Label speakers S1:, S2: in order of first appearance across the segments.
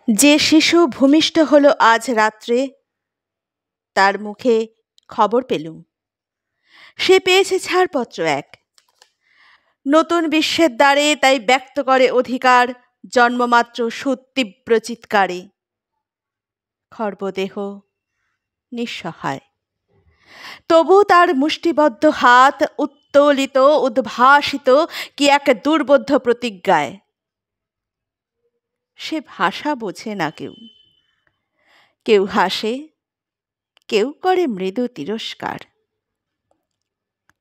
S1: যে শিশু ভূমিষ্ঠ হলো আজ রাত্রে, তার মুখে খবর পেলুম, সে পেয়েছে ছাড়পত্র এক। নতুন বিশ্বের দ্বারে তাই ব্যক্ত করে অধিকার জন্মমাত্র সুতীব্র চিৎকারে। খর্বদেহ নিঃসহায়, তবু তার মুষ্টিবদ্ধ হাত উত্তোলিত উদ্ভাসিত কি এক দুর্বোধ্য প্রতিজ্ঞায়। সে ভাষা বোঝে না কেউ, কেউ হাসে, কেউ করে মৃদু তিরস্কার।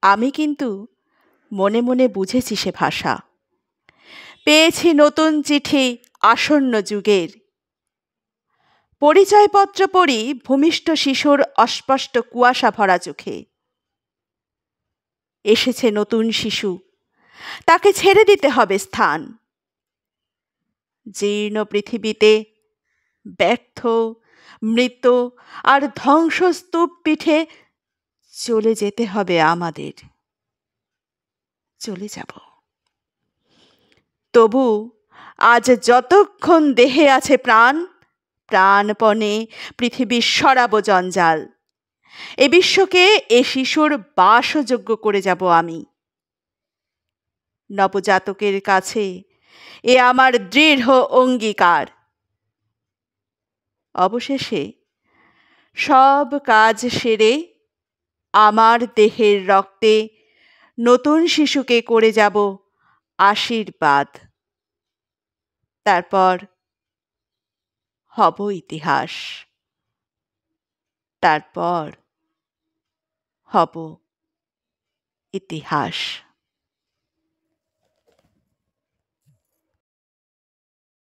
S1: আমি কিন্তু মনে মনে বুঝেছি সে ভাষা। পেয়েছি নতুন চিঠি আসন্ন যুগের। পরিচয়পত্র পড়ি ভূমিষ্ঠ শিশুর অস্পষ্ট কুয়াশা ভরা চোখে। এসেছে নতুন শিশু, তাকে ছেড়ে দিতে হবে স্থান। জীর্ণ পৃথিবীতে ব্যর্থ, মৃত আর ধ্বংসস্তূপ পিঠে চলে যেতে হবে আমাদের। চলে যাব। তবু আজ যতক্ষণ দেহে আছে প্রাণ, প্রাণপণে পৃথিবীর সরাব জঞ্জাল। এ বিশ্বকে এ শিশুর বাসযোগ্য করে যাব আমি। নবজাতকের কাছে এ আমার দৃঢ় অঙ্গীকার। অবশেষে সব কাজ সেরে আমার দেহের রক্তে নতুন শিশুকে করে যাব আশীর্বাদ। তারপর হব ইতিহাস, তারপর হব ইতিহাস।